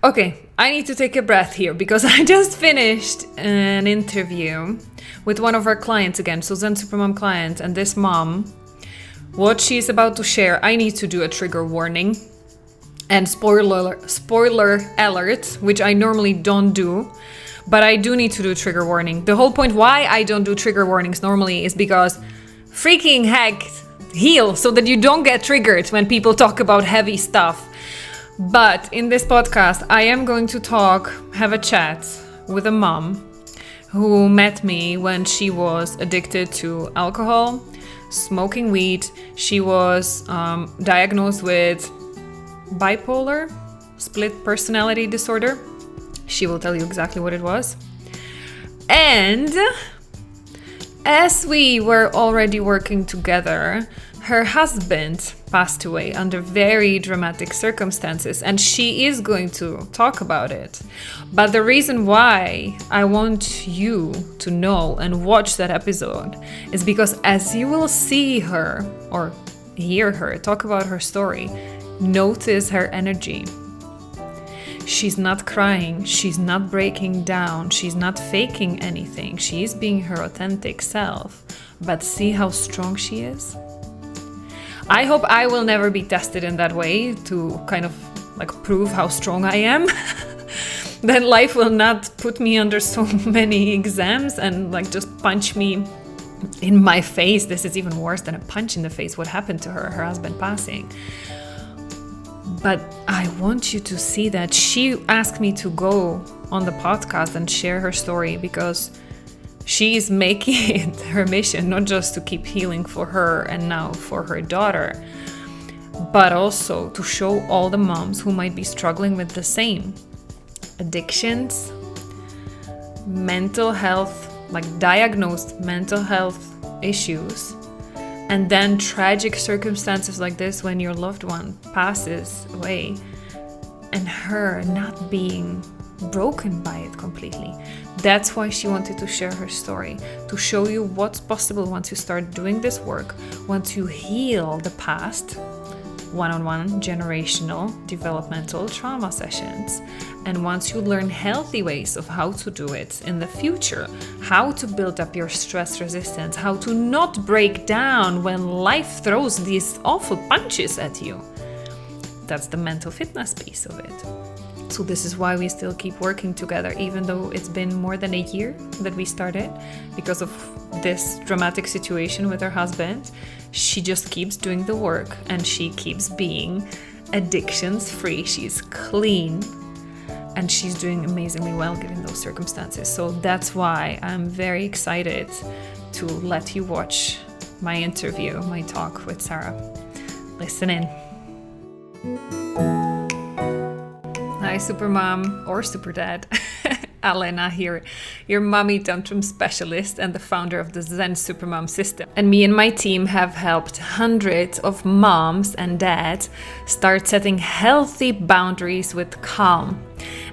Okay, I need to take a breath here because I just finished an interview with one of our clients again, so Zen Supermom client, and this mom, what she's about to share, I need to do a trigger warning and spoiler alert, which I normally don't do, but I do need to do trigger warning. The whole point why I don't do trigger warnings normally is because freaking heck, heal so that you don't get triggered when people talk about heavy stuff. But in this podcast, I am going to have a chat with a mom who met me when she was addicted to alcohol, smoking weed. She was diagnosed with bipolar, split personality disorder. She will tell you exactly what it was. And as we were already working together, her husband passed away under very dramatic circumstances, and she is going to talk about it. But the reason why I want you to know and watch that episode is because as you will see her or hear her talk about her story, notice her energy. She's not crying, she's not breaking down, she's not faking anything, she's being her authentic self. But see how strong she is? I hope I will never be tested in that way to kind of like prove how strong I am. Then life will not put me under so many exams and like just punch me in my face. This is even worse than a punch in the face. What happened to her husband passing. But I want you to see that she asked me to go on the podcast and share her story because she is making it her mission, not just to keep healing for her and now for her daughter, but also to show all the moms who might be struggling with the same addictions, mental health, like diagnosed mental health issues, and then tragic circumstances like this when your loved one passes away and her not being broken by it completely. That's why she wanted to share her story, to show you what's possible once you start doing this work, once you heal the past, one-on-one generational developmental trauma sessions, and once you learn healthy ways of how to do it in the future, how to build up your stress resistance, how to not break down when life throws these awful punches at you. That's the mental fitness piece of it. So this is why we still keep working together, even though it's been more than a year that we started because of this dramatic situation with her husband. She just keeps doing the work and she keeps being addictions free. She's clean and she's doing amazingly well given those circumstances. So that's why I'm very excited to let you watch my interview, my talk with Sarah. Listen in. Hi, Supermom or Superdad. Alena here, your mommy tantrum specialist and the founder of the Zen Supermom system. And me and my team have helped hundreds of moms and dads start setting healthy boundaries with calm.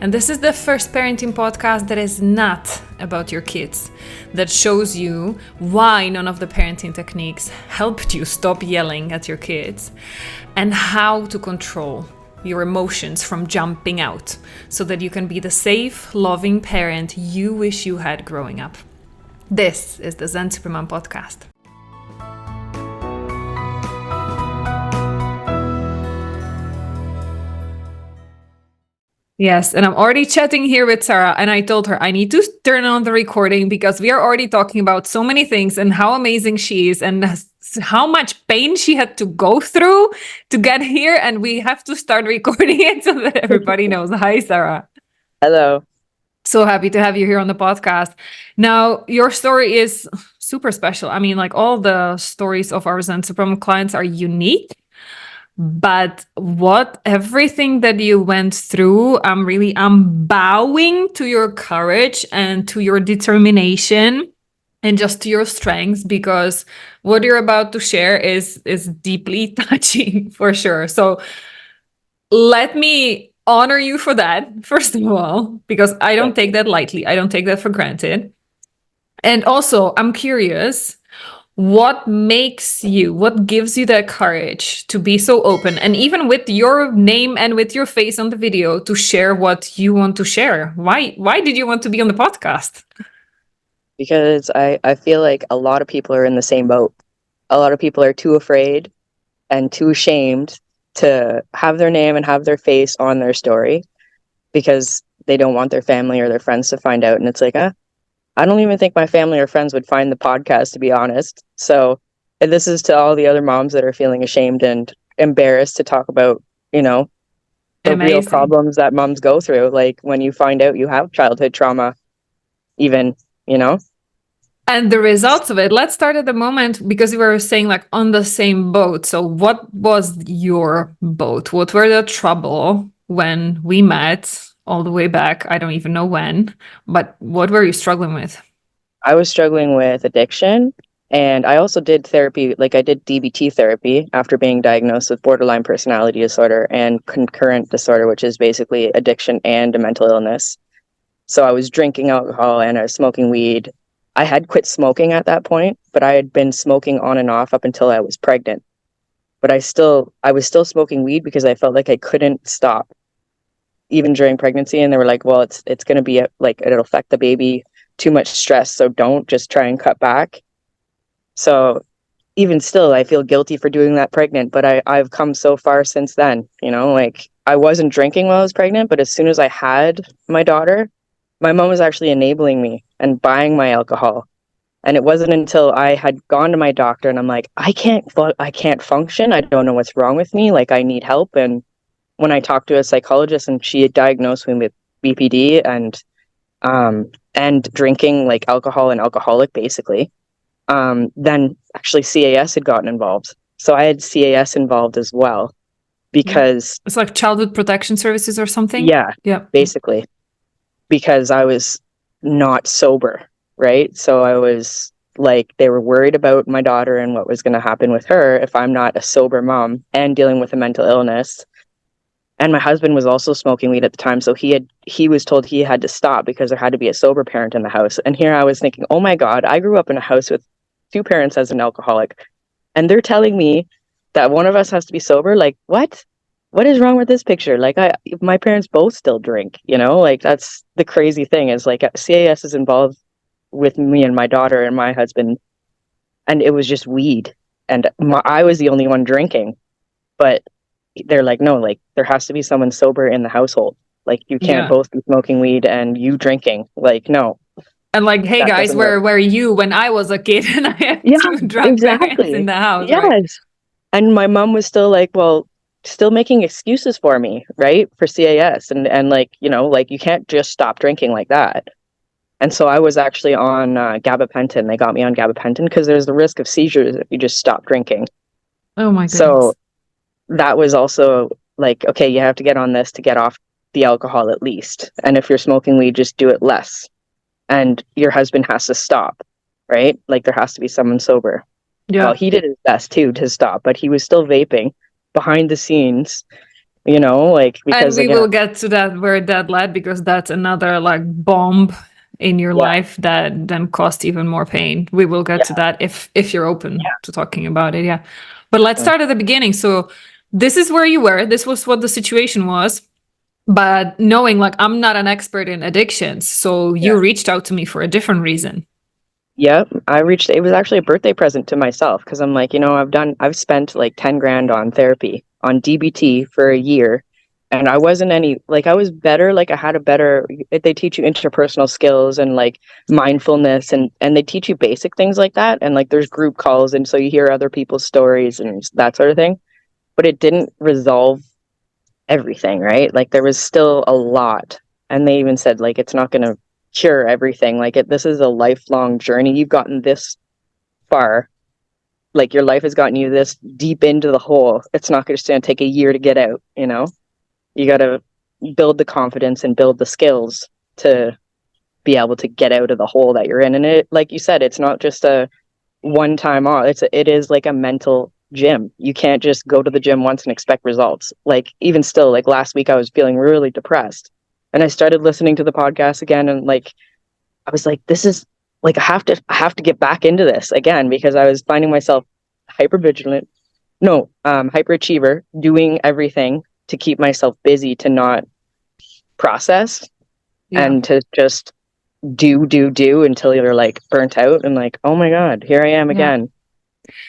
And this is the first parenting podcast that is not about your kids, that shows you why none of the parenting techniques helped you stop yelling at your kids and how to control your emotions from jumping out so that you can be the safe, loving parent you wish you had growing up. This is the Zen Supermom podcast. Yes, and I'm already chatting here with Sarah, and I told her I need to turn on the recording because we are already talking about so many things and how amazing she is and how much pain she had to go through to get here, and we have to start recording it so that everybody knows. Hi, Sarah. Hello. So happy to have you here on the podcast. Now, your story is super special. I mean, like all the stories of our Zen Supermom clients are unique. But everything that you went through, I'm bowing to your courage and to your determination and just to your strengths, because what you're about to share is deeply touching for sure. So let me honor you for that, first of all, because I don't take that lightly. I don't take that for granted. And also, I'm curious, what gives you that courage to be so open, and even with your name and with your face on the video, to share what you want to share? Why did you want to be on the podcast? Because I feel like a lot of people are in the same boat. A lot of people are too afraid and too ashamed to have their name and have their face on their story because they don't want their family or their friends to find out. And it's like, I don't even think my family or friends would find the podcast, to be honest. So, and this is to all the other moms that are feeling ashamed and embarrassed to talk about, you know, the real problems that moms go through. Like when you find out you have childhood trauma, even, you know. And the results of it. Let's start at the moment, because you were saying like on the same boat. So what was your boat? What were the trouble when we met all the way back? I don't even know when, but what were you struggling with? I was struggling with addiction, and I also did therapy. Like I did DBT therapy after being diagnosed with borderline personality disorder and concurrent disorder, which is basically addiction and a mental illness. So I was drinking alcohol and I was smoking weed. I had quit smoking at that point, but I had been smoking on and off up until I was pregnant. But I was still smoking weed because I felt like I couldn't stop even during pregnancy. And they were like, well, it's going to be like, it'll affect the baby, too much stress. So don't, just try and cut back. So even still, I feel guilty for doing that pregnant, but I've come so far since then, you know, like I wasn't drinking while I was pregnant, but as soon as I had my daughter, my mom was actually enabling me and buying my alcohol. And it wasn't until I had gone to my doctor and I'm like, I can't function. I don't know what's wrong with me. Like I need help. And when I talked to a psychologist and she had diagnosed me with BPD and drinking like alcohol and alcoholic basically, then actually CAS had gotten involved. So I had CAS involved as well because it's like childhood protection services or something. Yeah, basically, because I was not sober, right? So I was like, they were worried about my daughter and what was going to happen with her if I'm not a sober mom and dealing with a mental illness. And my husband was also smoking weed at the time, so he was told he had to stop because there had to be a sober parent in the house. And here I was thinking, oh my God, I grew up in a house with two parents as an alcoholic, and they're telling me that one of us has to be sober. Like, what? What is wrong with this picture? Like, my parents both still drink, you know? Like, that's the crazy thing is like CAS is involved with me and my daughter and my husband, and it was just weed, and I was the only one drinking, but they're like, no, like there has to be someone sober in the household. Like you can't both be smoking weed and you drinking. Like, no. And like, hey guys, where were you when I was a kid and I had two drunk parents in the house? Yes. Right? And my mom was still like, well, still making excuses for me, right? For CAS. And like, you know, like you can't just stop drinking like that. And so I was actually on gabapentin. They got me on gabapentin because there's the risk of seizures if you just stop drinking. Oh my goodness. So that was also like, okay, you have to get on this to get off the alcohol at least. And if you're smoking weed, just do it less. And your husband has to stop, right? Like there has to be someone sober. Yeah. Well, he did his best too to stop, but he was still vaping behind the scenes, you know, like because and we will get to that where that led, because that's another like bomb in your life that then caused even more pain. We will get to that if you're open to talking about it. Yeah. But let's start at the beginning. So this is where you were. This was what the situation was. But knowing like I'm not an expert in addictions, so you reached out to me for a different reason. Yeah, it was actually a birthday present to myself because I'm like, you know, I've spent like 10 grand on therapy, on DBT for a year. And I wasn't I was better, like I had a better, they teach you interpersonal skills and like mindfulness and they teach you basic things like that. And like there's group calls. And so you hear other people's stories and that sort of thing. But it didn't resolve everything, right? Like there was still a lot. And they even said like, it's not going to cure everything. Like this is a lifelong journey. You've gotten this far. Like your life has gotten you this deep into the hole. It's not just going to take a year to get out, you know? You got to build the confidence and build the skills to be able to get out of the hole that you're in. And it, like you said, it's not just a one time off. It is like a mental gym. You can't just go to the gym once and expect results. Like even still, like last week I was feeling really depressed and I started listening to the podcast again. And like, I was like, this is like I have to get back into this again, because I was finding myself hyperachiever, doing everything to keep myself busy, to not process, Yeah. and to just do until you're like burnt out and like, oh my God, here I am Yeah. again,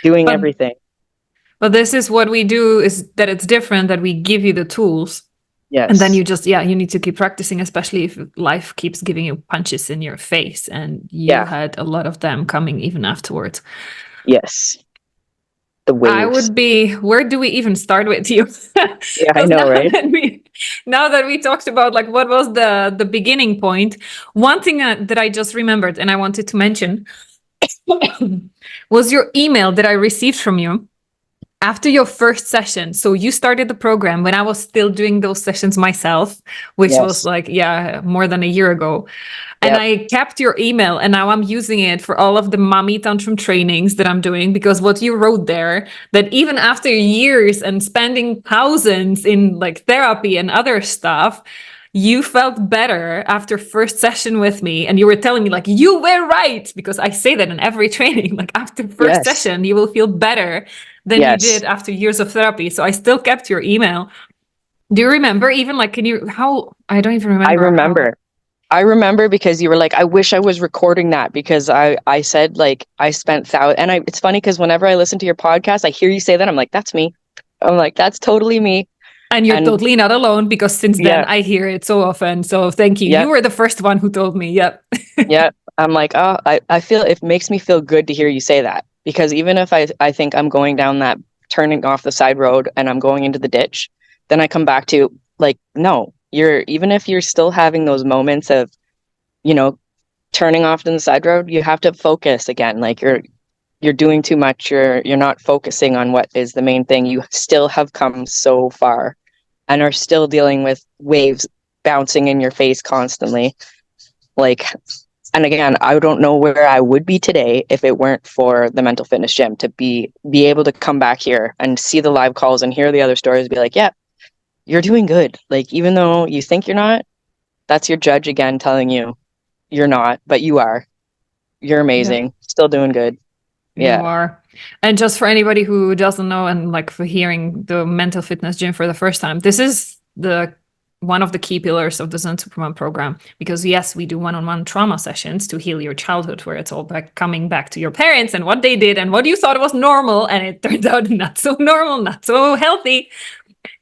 doing But everything. this is what we do, is that it's different, that we give you the tools. And then Yes. you just, you need to keep practicing, especially if life keeps giving you punches in your face. And you Yeah. had a lot of them coming even afterwards. Yes. The I waves. would be, where do we even start with you? Yeah, I Because know, right? now that we talked about like what was the beginning point, one thing that I just remembered and I wanted to mention was your email that I received from you after your first session. So you started the program when I was still doing those sessions myself, which was Yes. like, more than a year ago. And Yep. I kept your email and now I'm using it for all of the mommy tantrum trainings that I'm doing, because what you wrote there, that even after years and spending thousands in like therapy and other stuff, you felt better after first session with me. And you were telling me like, you were right, because I say that in every training, like after first Yes. session, you will feel better than you Yes. did after years of therapy. So I still kept your email. Do you remember even like, I don't even I remember how. remember. I remember because you were like, I wish I was recording that, because I said like I spent it's funny because whenever I listen to your podcast, I hear you say that. I'm like, that's me. I'm like, that's totally me. And you're And totally not alone, because since then yeah, I hear it so often. So thank you. yeah, You were the first one who told me. Yep. yeah. I'm like, oh, I feel it makes me feel good to hear you say that, because even if I think I'm going down that turning off the side road and I'm going into the ditch, then I come back to like, no, even if you're still having those moments of, you know, turning off in the side road, you have to focus again. Like you're doing too much. You're not focusing on what is the main thing. You still have come so far and are still dealing with waves bouncing in your face constantly. Like, and again, I don't know where I would be today if it weren't for the mental fitness gym, to be able to come back here and see the live calls and hear the other stories, be like, yeah, you're doing good. Like, even though you think you're not, that's your judge again telling you you're not, but you are. You're Yeah, amazing. Still doing good. you Yeah. are. And just for anybody who doesn't know, and like for hearing the mental fitness gym for the first time, this is the one of the key pillars of the Zen Supermom program. Because yes, we do one-on-one trauma sessions to heal your childhood, where it's all back coming back to your parents and what they did and what you thought was normal, and it turns out not so normal, not so healthy.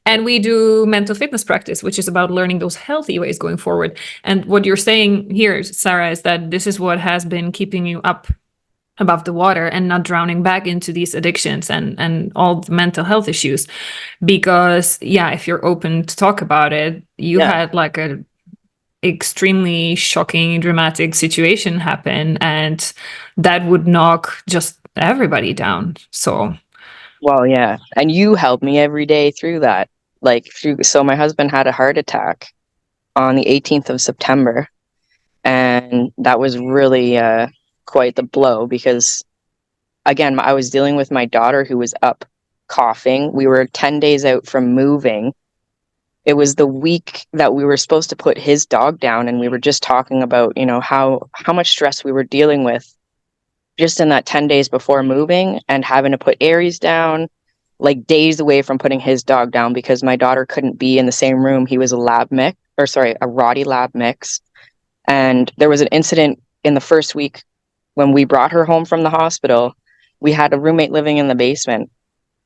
And we do mental fitness practice, which is about learning those healthy ways going forward. And what you're saying here, Sarah, is that this is what has been keeping you up above the water and not drowning back into these addictions and all the mental health issues. Because if you're open to talk about it, you Yeah. had like a extremely shocking, dramatic situation happen, and that would knock just everybody down. So Well, yeah. And you help me every day through that. So my husband had a heart attack on the 18th of September. And that was really quite the blow, because, again, I was dealing with my daughter who was up coughing. We were 10 days out from moving. It was the week that we were supposed to put his dog down. And we were just talking about, how much stress we were dealing with just in that 10 days before moving, and having to put Aries down, like days away from putting his dog down, because my daughter couldn't be in the same room. He was a Rottie lab mix. And there was an incident in the first week when we brought her home from the hospital. We had a roommate living in the basement.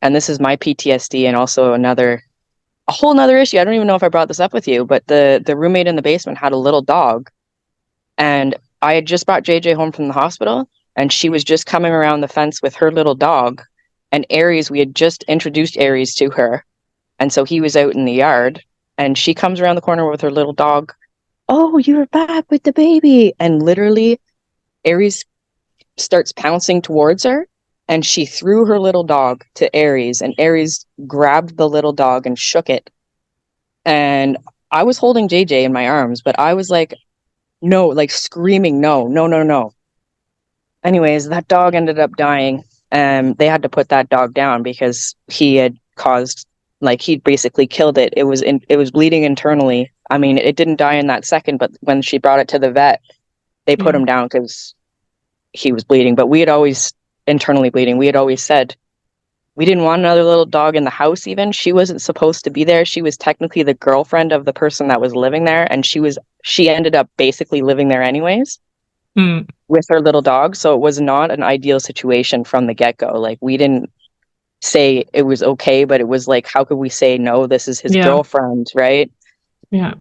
And this is my PTSD, and also a whole nother issue. I don't even know if I brought this up with you, but the roommate in the basement had a little dog. And I had just brought JJ home from the hospital, and she was just coming around the fence with her little dog. And Aries, we had just introduced Aries to her. And so he was out in the yard, and she comes around the corner with her little dog. Oh, you're back with the baby. And literally, Aries starts pouncing towards her, and she threw her little dog to Aries, and Aries grabbed the little dog and shook it. And I was holding JJ in my arms, but I was like, no, like screaming, no, no, no, no. Anyways, that dog ended up dying. They had to put that dog down because he had caused, like, he basically killed it. It was bleeding internally. I mean, it didn't die in that second, but when she brought it to the vet, they put him down because he was bleeding. But we had always internally bleeding. We had always said we didn't want another little dog in the house. Even she wasn't supposed to be there. She was technically the girlfriend of the person that was living there, and she ended up basically living there anyways with her little dog. So it was not an ideal situation from the get-go. Like, we didn't say it was okay, but it was like, how could we say no? This is his girlfriend, right? Yeah.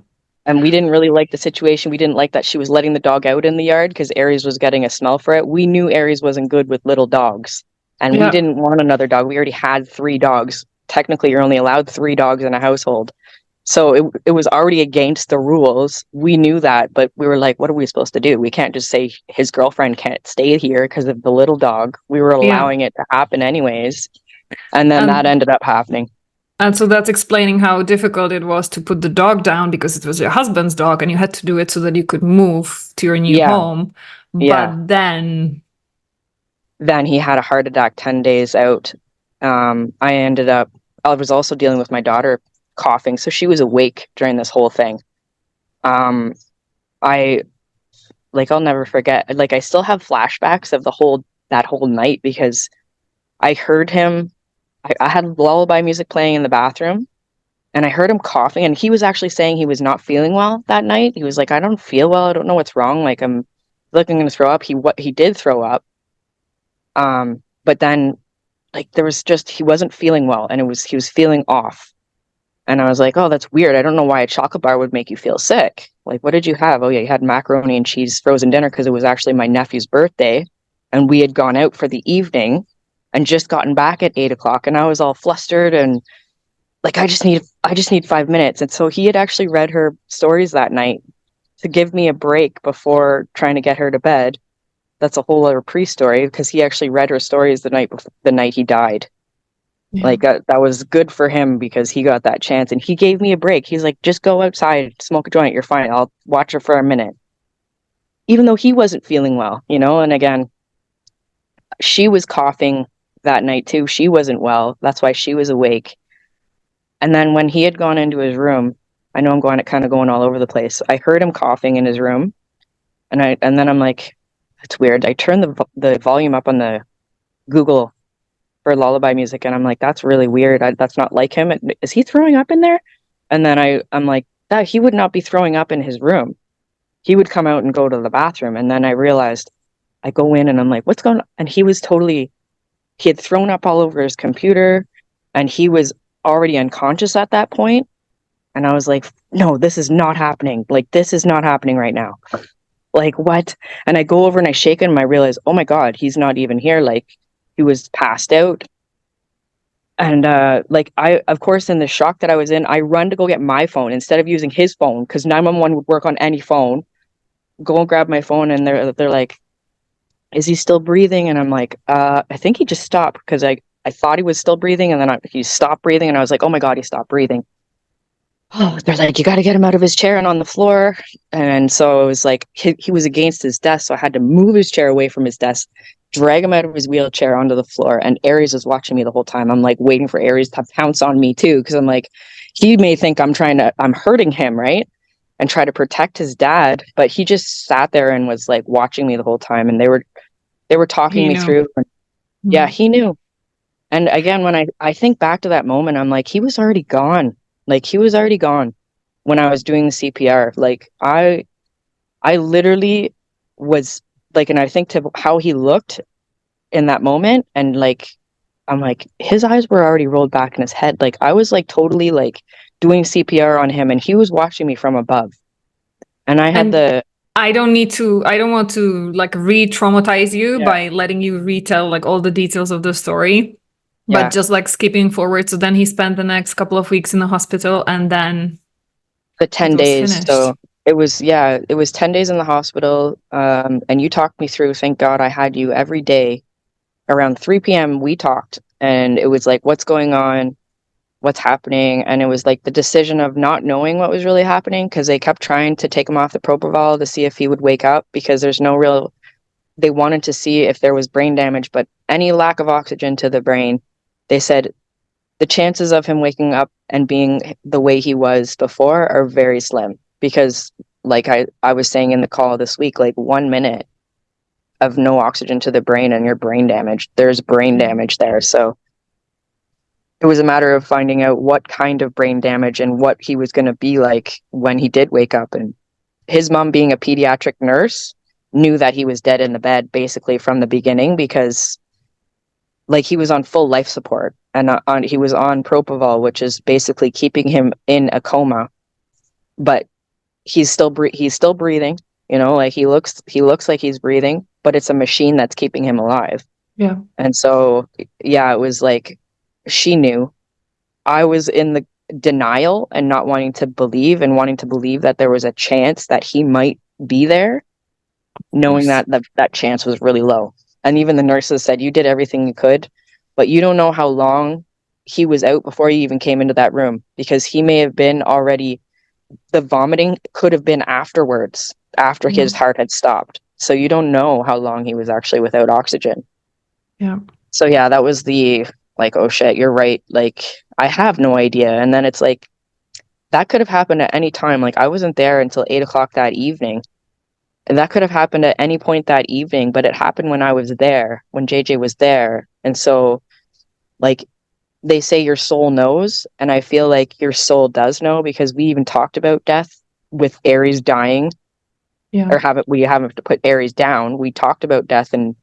And we didn't really like the situation. We didn't like that she was letting the dog out in the yard because Aries was getting a smell for it. We knew Aries wasn't good with little dogs, and we didn't want another dog. We already had 3 dogs. Technically, you're only allowed 3 dogs in a household. So it was already against the rules. We knew that, but we were like, what are we supposed to do? We can't just say his girlfriend can't stay here because of the little dog. We were allowing it to happen anyways. And then that ended up happening. And so that's explaining how difficult it was to put the dog down because it was your husband's dog and you had to do it so that you could move to your new home. But then he had a heart attack 10 days out. I was also dealing with my daughter coughing. So she was awake during this whole thing. I'll never forget, like, I still have flashbacks of that whole night because I heard him. I had lullaby music playing in the bathroom and I heard him coughing, and he was actually saying he was not feeling well that night. He was like, I don't feel well. I don't know what's wrong. Like, I'm looking to throw up. He did throw up. But then, like, he wasn't feeling well, and he was feeling off. And I was like, oh, that's weird. I don't know why a chocolate bar would make you feel sick. Like, what did you have? Oh yeah, you had macaroni and cheese frozen dinner because it was actually my nephew's birthday, and we had gone out for the evening and just gotten back at 8:00, and I was all flustered and like, I just need 5 minutes. And so he had actually read her stories that night to give me a break before trying to get her to bed. That's a whole other pre-story because he actually read her stories the night he died. Yeah. Like, that was good for him because he got that chance, and he gave me a break. He's like, just go outside, smoke a joint, you're fine. I'll watch her for a minute. Even though he wasn't feeling well, and again, she was coughing that night too. She wasn't well. That's why she was awake. And then when he had gone into his room, I know I'm kind of going all over the place. I heard him coughing in his room, and then I'm like, it's weird. I turned the volume up on the Google for lullaby music, and I'm like, that's really weird. That's not like him. Is he throwing up in there? And then I'm like, that he would not be throwing up in his room. He would come out and go to the bathroom. And then I realized, I go in and I'm like, what's going on? And he had thrown up all over his computer, and he was already unconscious at that point. And I was like, no, this is not happening. Like, this is not happening right now. Like, what? And I go over and I shake him, and I realize, oh my God, he's not even here. Like, he was passed out. And of course, in the shock that I was in, I run to go get my phone instead of using his phone, because 911 would work on any phone. Go and grab my phone, and they're like, is he still breathing? And I'm like, I think he just stopped, because I thought he was still breathing, and then he stopped breathing, and I was like, oh my God, he stopped breathing. Oh, they're like, you got to get him out of his chair and on the floor. And so it was like, he was against his desk, so I had to move his chair away from his desk, drag him out of his wheelchair onto the floor, and Aries was watching me the whole time. I'm like waiting for Aries to pounce on me too, because I'm like, he may think I'm hurting him, right? And try to protect his dad, but he just sat there and was like watching me the whole time, and they were talking me through. Yeah, he knew. And again, when I think back to that moment, I'm like, he was already gone. Like, he was already gone when I was doing the CPR. Like, I literally was like, and I think to how he looked in that moment, and like, I'm like, his eyes were already rolled back in his head. Like, I was like totally like doing CPR on him, and he was watching me from above. And I had I don't want to like re-traumatize you by letting you retell like all the details of the story. But just like skipping forward, so then he spent the next couple of weeks in the hospital, and then the 10 days. Finished. So it was 10 days in the hospital. And you talked me through. Thank God I had you every day around 3 p.m. We talked, and it was like, what's going on? What's happening? And it was like the decision of not knowing what was really happening, because they kept trying to take him off the propofol to see if he would wake up, because they wanted to see if there was brain damage, but any lack of oxygen to the brain, they said the chances of him waking up and being the way he was before are very slim, because like I was saying in the call this week, like 1 minute of no oxygen to the brain and you're brain damaged, there's brain damage there. So it was a matter of finding out what kind of brain damage and what he was going to be like when he did wake up. And his mom, being a pediatric nurse, knew that he was dead in the bed basically from the beginning, because like he was on full life support, and he was on propofol, which is basically keeping him in a coma, but he's still breathing. You know, like he looks like he's breathing, but it's a machine that's keeping him alive. Yeah. And so, yeah, it was like she knew. I was in the denial and not wanting to believe, and wanting to believe that there was a chance that he might be there, knowing that that chance was really low. And even the nurses said, you did everything you could, but you don't know how long he was out before you even came into that room, because he may have been already, the vomiting could have been afterwards, after his heart had stopped. So you don't know how long he was actually without oxygen. Yeah. So yeah, that was the like, oh shit, you're right. Like, I have no idea. And then it's like, that could have happened at any time. Like, I wasn't there until 8 o'clock that evening. And that could have happened at any point that evening, but it happened when I was there, when JJ was there. And so, like, they say your soul knows, and I feel like your soul does know, because we even talked about death with Aries dying. Yeah. Or we haven't to put Aries down. We talked about death and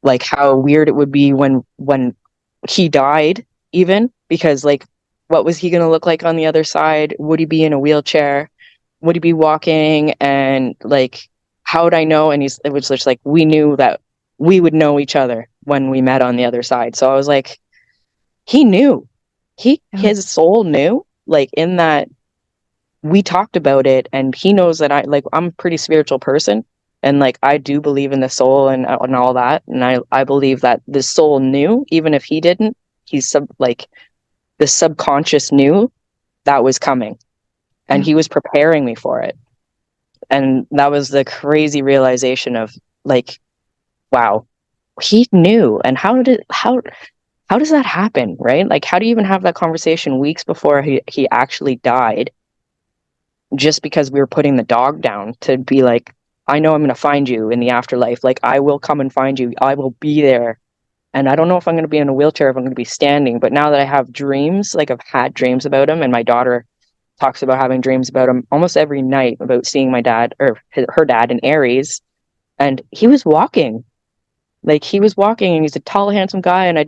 like how weird it would be when he died, even, because like, what was he going to look like on the other side? Would he be in a wheelchair? Would he be walking? And like, how would I know? And it was just like, we knew that we would know each other when we met on the other side. So I was like, he knew, his soul knew, like, in that we talked about it, and he knows that I'm a pretty spiritual person, and like, I do believe in the soul and all that. And I believe that the soul knew, even if he didn't, the subconscious knew that was coming, and he was preparing me for it. And that was the crazy realization of like, wow, he knew. And how does that happen, right? Like, how do you even have that conversation weeks before he actually died, just because we were putting the dog down to be like, I know I'm going to find you in the afterlife. Like, I will come and find you. I will be there. And I don't know if I'm going to be in a wheelchair, if I'm going to be standing. But now that I have dreams, like I've had dreams about him, and my daughter talks about having dreams about him almost every night, about seeing my dad or her dad in Aries. And he was walking. Like, he was walking, and he's a tall, handsome guy. And I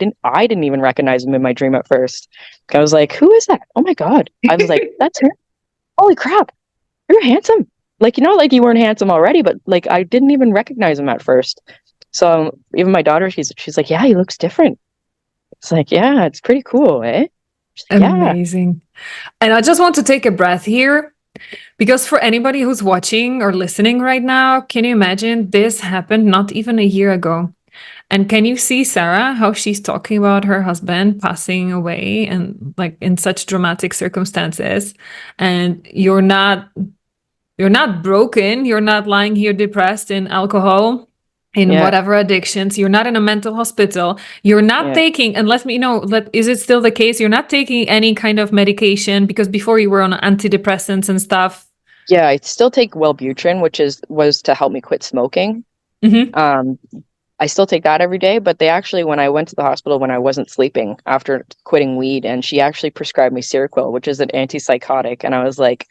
didn't even recognize him in my dream at first. I was like, who is that? Oh my God. I was like, that's him. Holy crap. You're handsome. Like, you know, like, you weren't handsome already, but like, I didn't even recognize him at first. So even my daughter, she's like, yeah, he looks different. It's like, yeah, it's pretty cool, eh? Like, Amazing. And I just want to take a breath here, because for anybody who's watching or listening right now, can you imagine this happened not even a year ago? And can you see Sarah, how she's talking about her husband passing away, and like in such dramatic circumstances, and you're not broken, you're not lying here depressed in alcohol, in whatever addictions, you're not in a mental hospital, you're not taking, and let me know, is it still the case, you're not taking any kind of medication? Because before you were on antidepressants and stuff. Yeah, I still take Wellbutrin, which was to help me quit smoking. I still take that every day, but they actually, when I went to the hospital when I wasn't sleeping after quitting weed, and she actually prescribed me Seroquel, which is an antipsychotic, and I was like,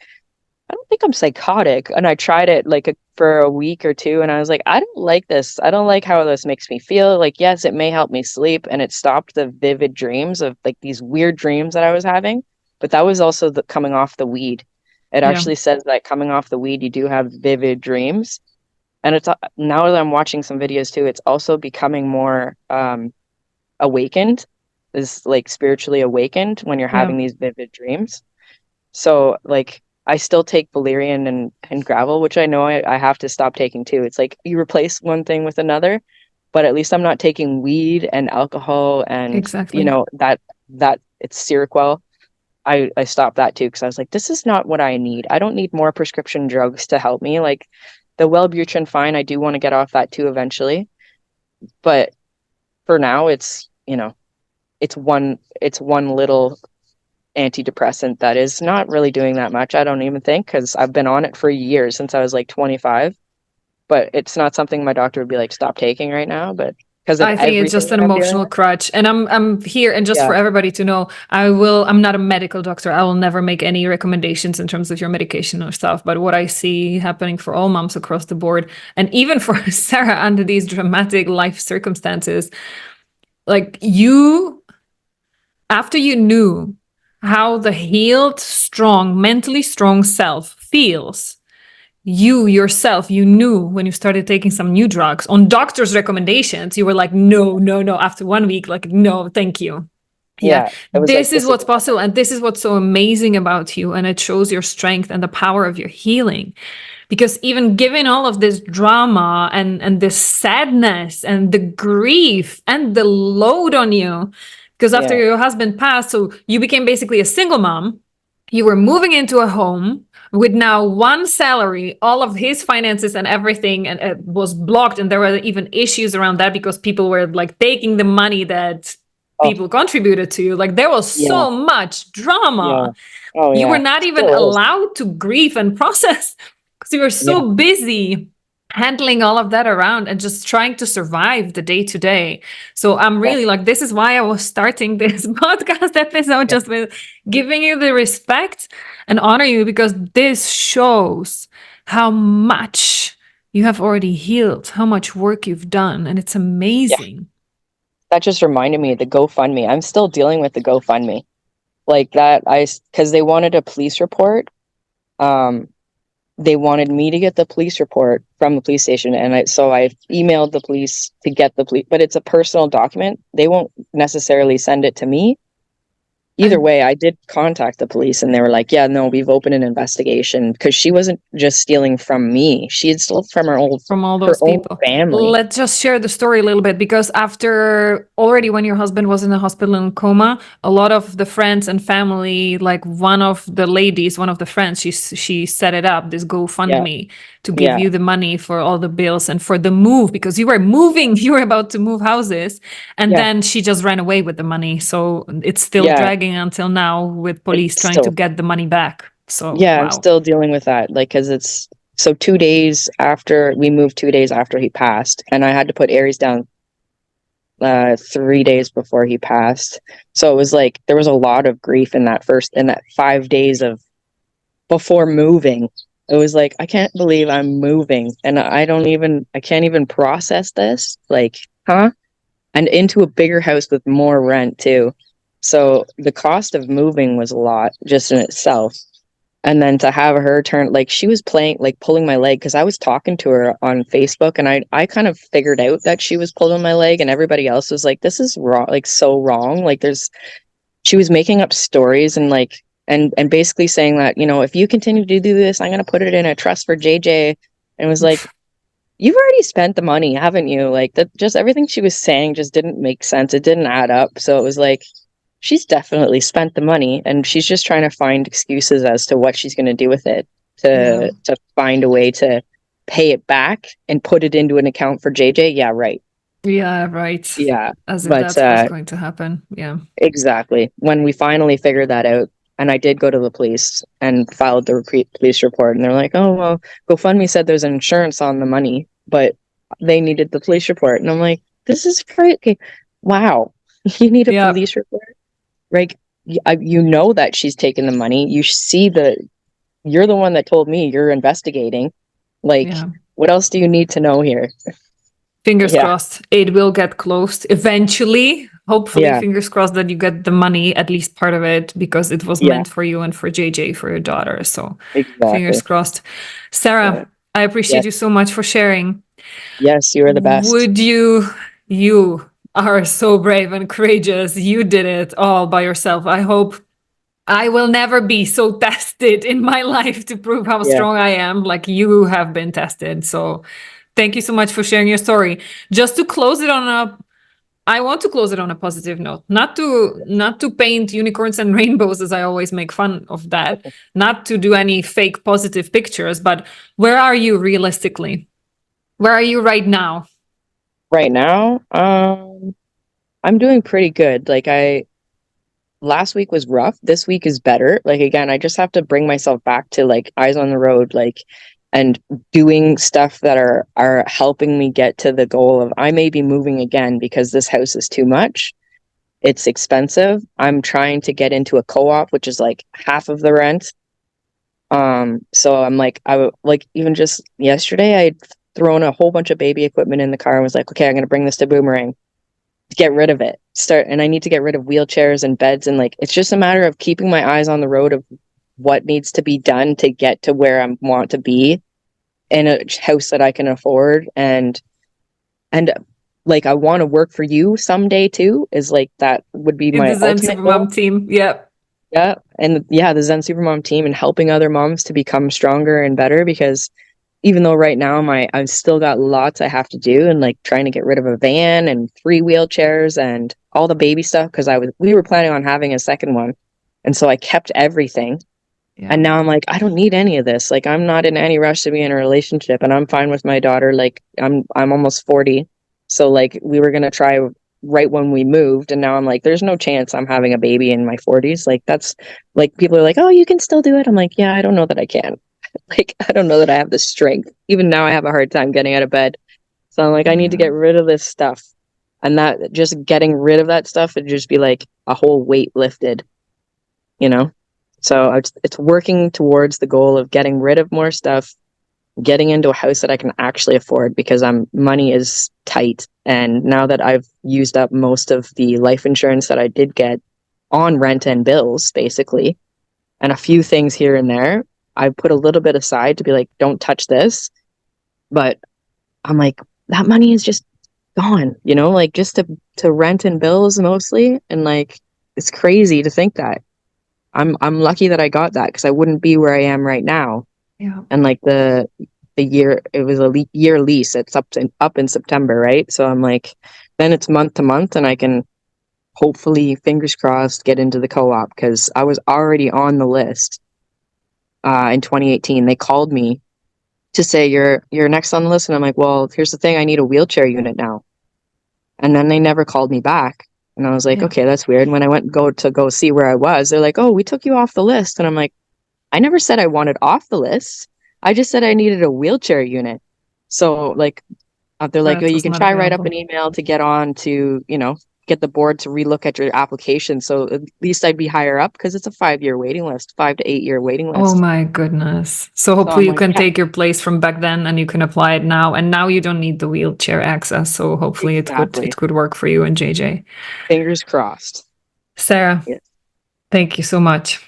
I don't think I'm psychotic. And I tried it like for a week or two, and I was like, I don't like this. I don't like how this makes me feel. Like, yes, it may help me sleep, and it stopped the vivid dreams of like these weird dreams that I was having, but that was also coming off the weed. It actually says that coming off the weed, you do have vivid dreams. And it's now that I'm watching some videos too, it's also becoming more awakened, is like spiritually awakened when you're having these vivid dreams. So like, I still take valerian and gravel, which I know I have to stop taking too. It's like you replace one thing with another, but at least I'm not taking weed and alcohol and you know, that it's Seroquel. I stopped that too, because I was like, this is not what I need. I don't need more prescription drugs to help me. Like, the Wellbutrin, fine, I do want to get off that too eventually, but for now, it's, you know, it's one little antidepressant that is not really doing that much. I don't even think, because I've been on it for years, since I was like 25. but it's not something my doctor would be like, stop taking right now. But because of I think it's everything just an that I'm dealing emotional with. crutch. And I'm here, and just Yeah. for everybody to know, I'm not a medical doctor. I will never make any recommendations in terms of your medication or stuff. But what I see happening for all moms across the board, and even for Sarah under these dramatic life circumstances, like you, after you knew how the healed, strong, mentally strong self feels, you yourself, you knew when you started taking some new drugs on doctor's recommendations, you were like, no, no, no. After 1 week, like, no, thank you. Yeah, Yeah. It was like, this is this what's isn't possible. And this is what's so amazing about you. And it shows your strength and the power of your healing. Because even given all of this drama and this sadness and the grief and the load on you, because after yeah. your husband passed, so you became basically a single mom, you were moving into a home with now one salary, all of his finances and everything, and it was blocked. And there were even issues around that because people were like taking the money that Oh, people contributed to you. Like there was yeah. so much Yeah. drama. Oh, You were yeah. not even Still is. allowed to grieve and process because you were Yeah. so busy handling all of that around and just trying to survive the day to day. So I'm Yeah. really like, this is why I was starting this podcast episode, Yeah. just with giving you the respect and honor you, because this shows how much you have already healed, how much work you've done. And it's Yeah. amazing. That just reminded me of the GoFundMe. I'm still dealing with the GoFundMe. Like that, because they wanted a police report. Um, they wanted me to get the police report from the police station, and so I emailed the police to get the police, but it's a personal document. They won't necessarily send it to me. Either And way, I did contact the police, and they were like, yeah, no, we've opened an investigation, because she wasn't just stealing from me. She had stolen from from all her those own people. family. Let's just share the story a little bit, because after already when your husband was in the hospital in coma, a lot of the friends and family, like one of the ladies, one of the friends, she set it up, this Yeah. GoFundMe, to give Yeah. you the money for all the bills and for the move, because you were moving, you were about to move houses, and Yeah. then she just ran away with the money. So it's still Yeah. dragging until now with police It's trying to still, get the money back. So yeah, I'm wow. still dealing with that. Like, because it's so 2 days after we moved, 2 days after he passed, and I had to put Aries down 3 days before he passed. So it was like there was a lot of grief in that 5 days of before moving. It was like, I can't believe I'm moving, and I can't even process this. Like, huh? And into a bigger house with more rent too. So the cost of moving was a lot just in itself. And then to have her turn, like, she was playing, like, pulling my leg, because I was talking to her on Facebook, and I kind of figured out that she was pulling my leg, and everybody else was like, this is wrong, like, so wrong. Like, she was making up stories, and like, and basically saying that, if you continue to do this, I'm going to put it in a trust for JJ. And it was like, you've already spent the money, haven't you? Like, that, just everything she was saying just didn't make sense. It didn't add up. So it was like, she's definitely spent the money, and she's just trying to find excuses as to what she's going to do with it, Yeah. to find a way to pay it back and put it into an account for JJ. Yeah, right. Yeah, right. Yeah. As if But that's what's going to happen. Yeah. exactly. When we finally figured that out, and I did go to the police and filed the police report, and they're like, "Oh, well, GoFundMe said there's an insurance on the money, but they needed the police report." And I'm like, "This is crazy! Wow, you need a Yeah. police report? Like, you know that she's taken the money. You see you're the one that told me you're investigating. Like, Yeah. what else do you need to know here?" Fingers Yeah, crossed it will get closed eventually. Hopefully, yeah, fingers crossed that you get the money, at least part of it, because it was yeah, meant for you and for JJ, for your daughter. So exactly. fingers crossed. Yeah. Sarah, I appreciate Yes, you so much for sharing. yes, you are the best. Would you are so brave and courageous. You did it all by yourself. I hope I will never be so tested in my life to prove how Yeah. strong I am, like you have been tested. So thank you so much for sharing your story. Just to close it on I want to close it on a positive note. Not to paint unicorns and rainbows, as I always make fun of that. Not to do any fake positive pictures, but where are you realistically? Where are you right now? Right now, I'm doing pretty good. Like, last week was rough. This week is better. Like, again, I just have to bring myself back to, like, eyes on the road. Like, and doing stuff that are helping me get to the goal of I may be moving again because this house is too much. It's expensive. I'm trying to get into a co-op, which is like half of the rent. So I'm like, like even just yesterday, I'd thrown a whole bunch of baby equipment in the car and was like, okay, I'm gonna bring this to Boomerang to get rid of it. And I need to get rid of wheelchairs and beds, and like it's just a matter of keeping my eyes on the road of what needs to be done to get to where I want to be in a house that I can afford. And like I want to work for you someday too, is like that would be In my the Zen ultimate goal. Supermom team. Yep. Yeah. And yeah, the Zen Supermom team and helping other moms to become stronger and better, because even though right now I've still got lots I have to do, and like trying to get rid of a van and 3 wheelchairs and all the baby stuff, because we were planning on having a second one. And so I kept everything. Yeah. And now I'm like, I don't need any of this. Like I'm not in any rush to be in a relationship, and I'm fine with my daughter. Like I'm almost 40. So like we were gonna try right when we moved, and now I'm like, there's no chance I'm having a baby in my 40s. Like that's like people are like, oh, you can still do it. I'm like, yeah, I don't know that I can. Like I don't know that I have the strength. Even now I have a hard time getting out of bed. So I'm like, I need to get rid of this stuff. And that just getting rid of that stuff would just be like a whole weight lifted, you know? So it's working towards the goal of getting rid of more stuff, getting into a house that I can actually afford, because money is tight. And now that I've used up most of the life insurance that I did get on rent and bills, basically, and a few things here and there, I put a little bit aside to be like, don't touch this. But I'm like, that money is just gone, like just to rent and bills mostly. And like, it's crazy to think that. I'm lucky that I got that, because I wouldn't be where I am right now. Yeah. And like the year, it was a year lease. It's up in September, right? So I'm like, then it's month to month, and I can hopefully, fingers crossed, get into the co-op, because I was already on the list. In 2018, they called me to say you're next on the list, and I'm like, well, here's the thing, I need a wheelchair unit now. And then they never called me back. And I was like, okay, that's weird. And when I went to go see where I was, they're like, oh, we took you off the list. And I'm like, I never said I wanted off the list. I just said I needed a wheelchair unit. So like, they're like, oh, you can try write up an email to get on to, get the board to relook at your application. So at least I'd be higher up, because it's a 5-year waiting list, 5 to 8 year waiting list. Oh my goodness. So hopefully you can take your place from back then, and you can apply it now. And now you don't need the wheelchair access. So hopefully it could work for you and JJ. Fingers crossed. Sarah, yes. Thank you so much.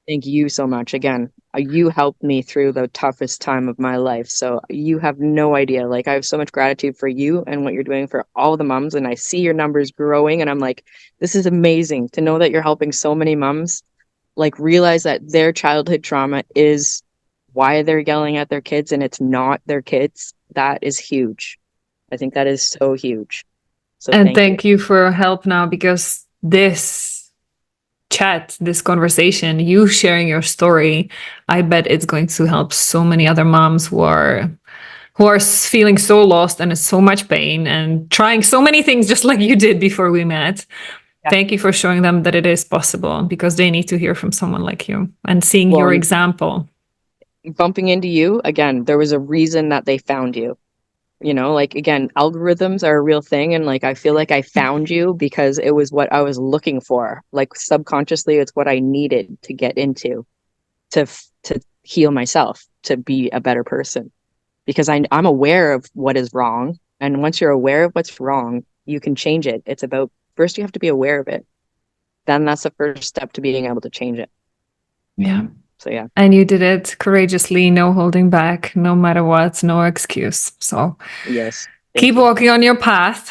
Thank you so much. Again, you helped me through the toughest time of my life. So you have no idea. Like, I have so much gratitude for you and what you're doing for all the moms. And I see your numbers growing, and I'm like, this is amazing to know that you're helping so many moms, like, realize that their childhood trauma is why they're yelling at their kids, and it's not their kids. That is huge. I think that is so huge. So thank you for help now, because this chat, this conversation, you sharing your story, I bet it's going to help so many other moms who are feeling so lost and in so much pain and trying so many things just like you did before we met. Yeah. Thank you for showing them that it is possible, because they need to hear from someone like you and seeing your example. Bumping into you again, there was a reason that they found you. Like, again, algorithms are a real thing. And like, I feel like I found you because it was what I was looking for. Like, subconsciously, it's what I needed to get into to heal myself, to be a better person, because I'm aware of what is wrong. And once you're aware of what's wrong, you can change it. It's about, first you have to be aware of it. Then that's the first step to being able to change it. Yeah. So yeah. And you did it courageously, no holding back, no matter what, no excuse. So yes, keep walking on your path.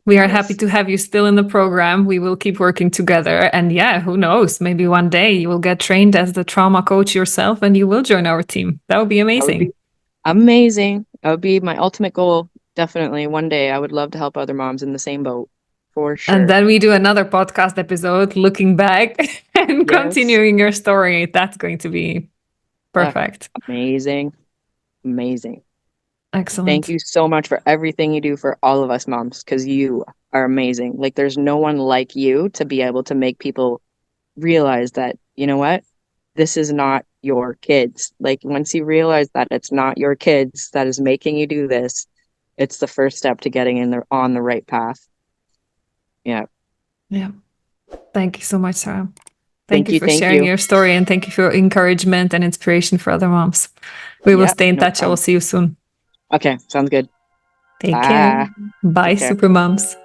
We are happy to have you still in the program. We will keep working together. And yeah, who knows? Maybe one day you will get trained as the trauma coach yourself and you will join our team. That would be amazing. Amazing. That would be my ultimate goal. Definitely. One day I would love to help other moms in the same boat. For sure. And then we do another podcast episode looking back and continuing your story. That's going to be perfect. Amazing. Amazing. Excellent. Thank you so much for everything you do for all of us moms, because you are amazing. Like, there's no one like you to be able to make people realize that, you know what? This is not your kids. Like once you realize that it's not your kids that is making you do this, it's the first step to getting on the right path. Yeah. Yeah. Thank you so much, Sarah. Thank you for Thank sharing you. your story, and thank you for your encouragement and inspiration for other moms. We will Yeah, stay in no touch. I will problem. see you soon. Okay, sounds good. Take care. Bye. Bye, Take care. super moms.